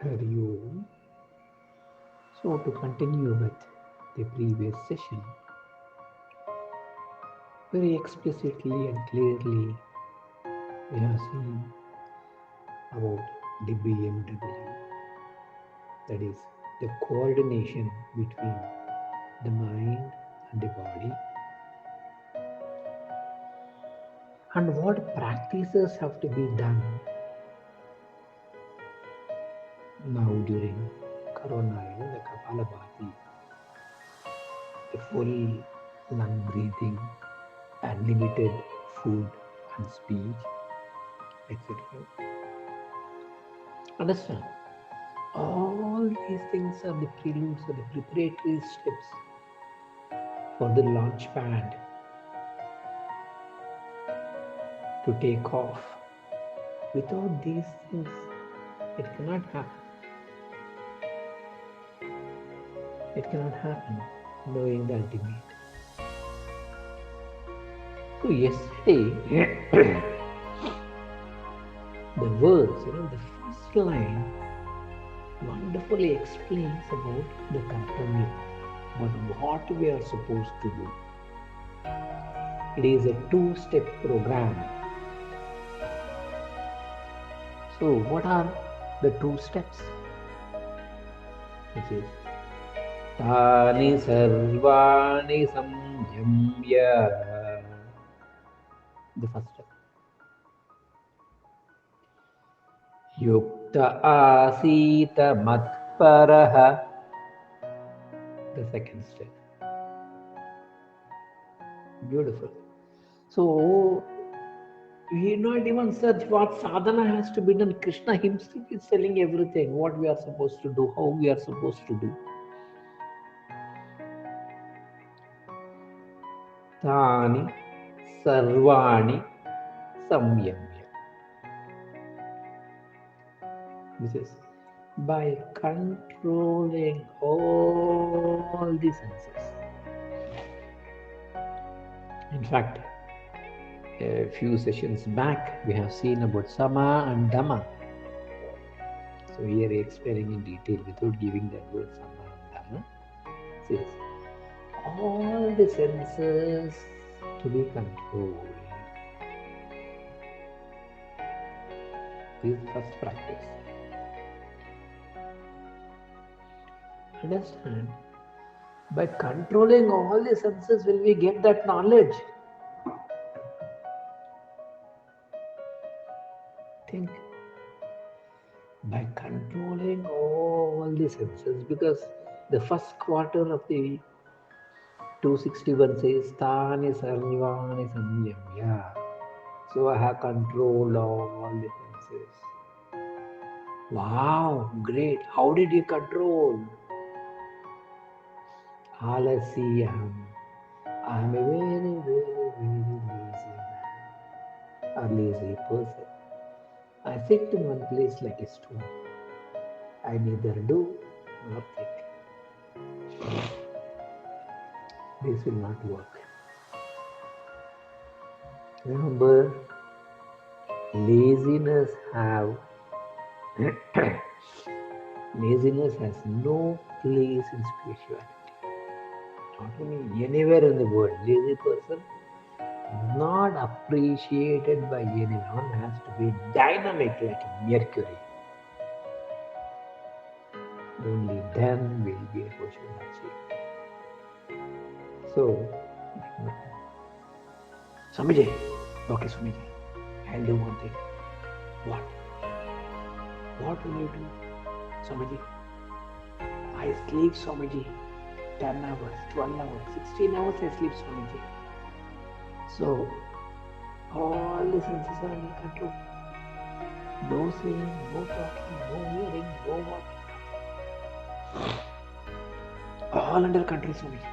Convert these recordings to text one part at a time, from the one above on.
Hari Om. So, to continue with the previous session, very explicitly and clearly, we have seen about the BMW, that is, the coordination between the mind and the body, and what practices have to be done now during Corona, the Kapalabhati, the full lung breathing, unlimited food and speech, etc. Understand? All these things are the preludes or the preparatory steps for the launch pad to take off. Without these things, it cannot happen. It cannot happen knowing the ultimate. So yesterday, the words, the first line wonderfully explains about the controlling, but what we are supposed to do. It is a two-step program. So what are the two steps? Which is Tani Sarvani Samyamya. The first step. Yukta Asita Matparaha. The second step. Beautiful. So we need not even search what sadhana has to be done. Krishna himself is telling everything, what we are supposed to do, how we are supposed to do. Tani Sarvani Samyamya. This is by controlling all the senses. In fact, a few sessions back, we have seen about Sama and Dhamma. So here explaining in detail without giving that word Sama and Dhamma. Says all the senses to be controlled. This is the first practice. Understand? By controlling all the senses will we get that knowledge. Think. By controlling all the senses, because the first quarter of the 261 says Tani Sarvani Samyamya. So I have controlled all the senses. Wow, great. How did you control? Alasiyam. I am a very, very, very lazy man. A lazy person. I sit in one place like a stone. I neither do nor think. This will not work. Remember, laziness has no place in spirituality. Not only anywhere in the world, lazy person not appreciated by anyone, has to be dynamic like Mercury. Only then will be able to achieve. So, Swamiji, okay Swamiji, I'll do one thing. What? What will you do? Swamiji, I sleep Swamiji. 10 hours, 12 hours, 16 hours I sleep Swamiji. So, all the senses are under control. No seeing, no talking, no hearing, no walking. All under control Swamiji.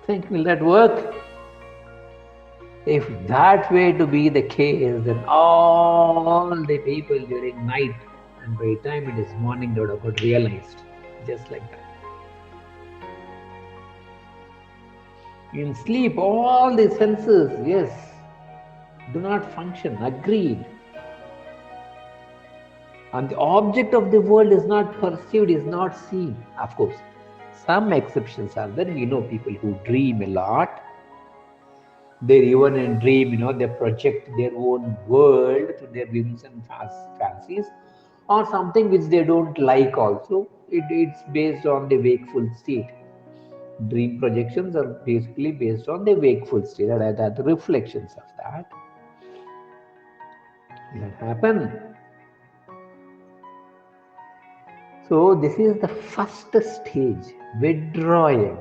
Think, will that work? If that way to be the case, then all the people during night and by the time it is morning they would have got realized. Just like that. In sleep, all the senses, yes, do not function. Agreed. And the object of the world is not perceived, is not seen. Of course, some exceptions are there. We know people who dream a lot. They even in dream, they project their own world to their whims and fancies, or something which they don't like also. It's based on the wakeful state. Dream projections are basically based on the wakeful state, that reflections of that happen. So this is the first stage, withdrawing.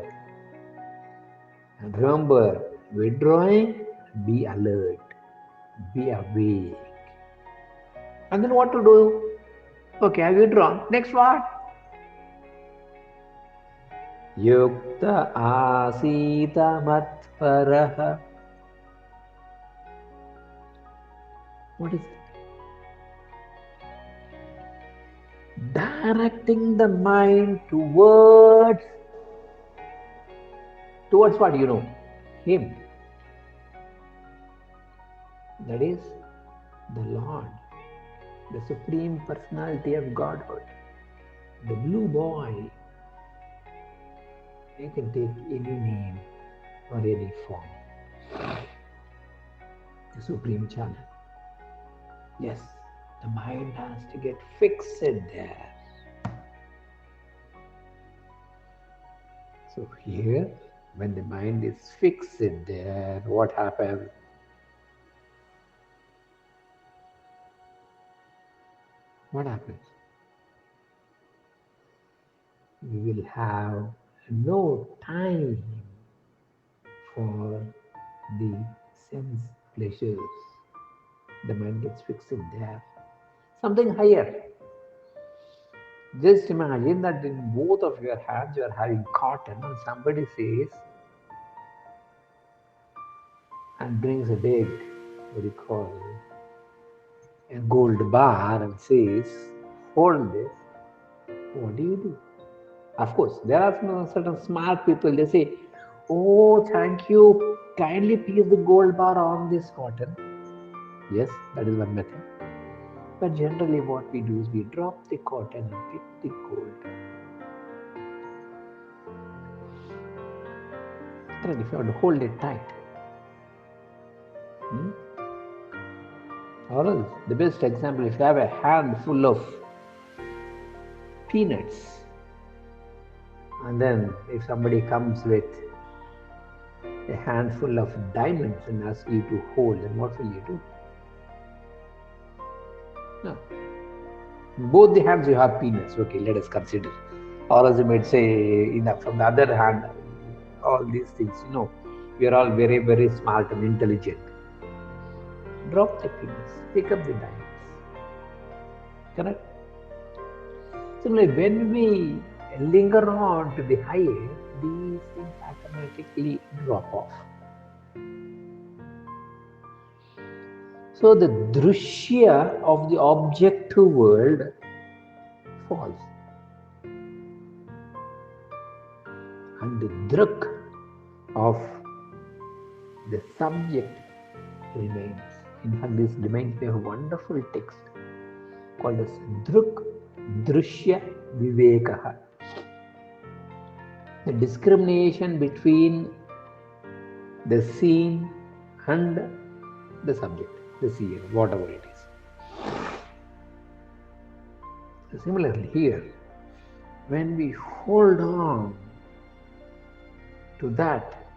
And remember, withdrawing, be alert, be awake. And then what to do? Okay, I withdrawn. Next what? Yukta asita matparaha. What is it? Directing the mind towards what? Him. That is the Lord, the Supreme Personality of Godhood, the blue boy. You can take any name or any form. The Supreme Channel. Yes, the mind has to get fixed there. So here, when the mind is fixed there, what happens? What happens? We will have no time for the sense pleasures. The mind gets fixed there. Something higher. Just imagine that in both of your hands you are having cotton, and somebody says and brings a big, what do you call, a gold bar and says, hold this. What do? Of course, there are some certain smart people. They say, oh, thank you. Kindly place the gold bar on this cotton. Yes, that is one method. But generally what we do is we drop the cotton and pick the gold. And if you want to hold it tight. Or else, the best example, if you have a hand full of peanuts, and then if somebody comes with a handful of diamonds and asks you to hold, then what will you do? No. Both the hands you have peanuts. Okay, let us consider. Or as you might say, from the other hand, all these things, we are all very, very smart and intelligent. Drop the peanuts, pick up the diamonds. Correct? Similarly, when we linger on to the higher, these things automatically drop off. So the drushya of the objective world falls. And the druk of the subject remains. In fact, this reminds me of a wonderful text called as Druk Drushya Vivekaha. The discrimination between the seen and the subject, the seer, whatever it is. Similarly, here, when we hold on to that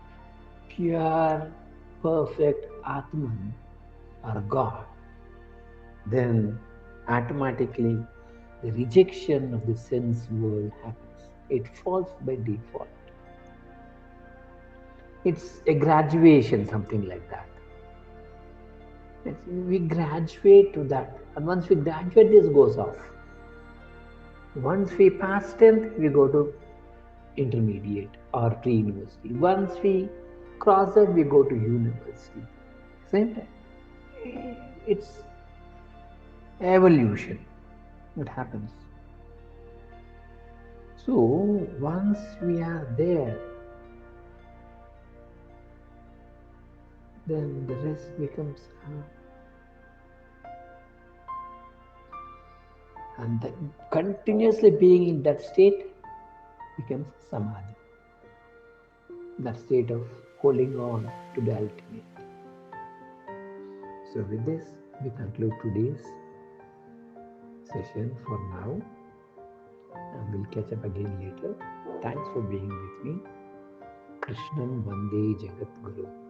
pure, perfect Atman or God, then automatically the rejection of the sense world happens. It falls by default. It's a graduation, something like that. We graduate to that, and once we graduate, this goes off. Once we pass 10th, we go to intermediate or pre-university. Once we cross that, we go to university. Same time. It's evolution. What happens? So once we are there, then the rest becomes And continuously being in that state becomes samadhi, that state of holding on to the ultimate. So with this, we conclude today's session for now, and we'll catch up again later. Thanks for being with me. Krishnan Vande Jagat Guru.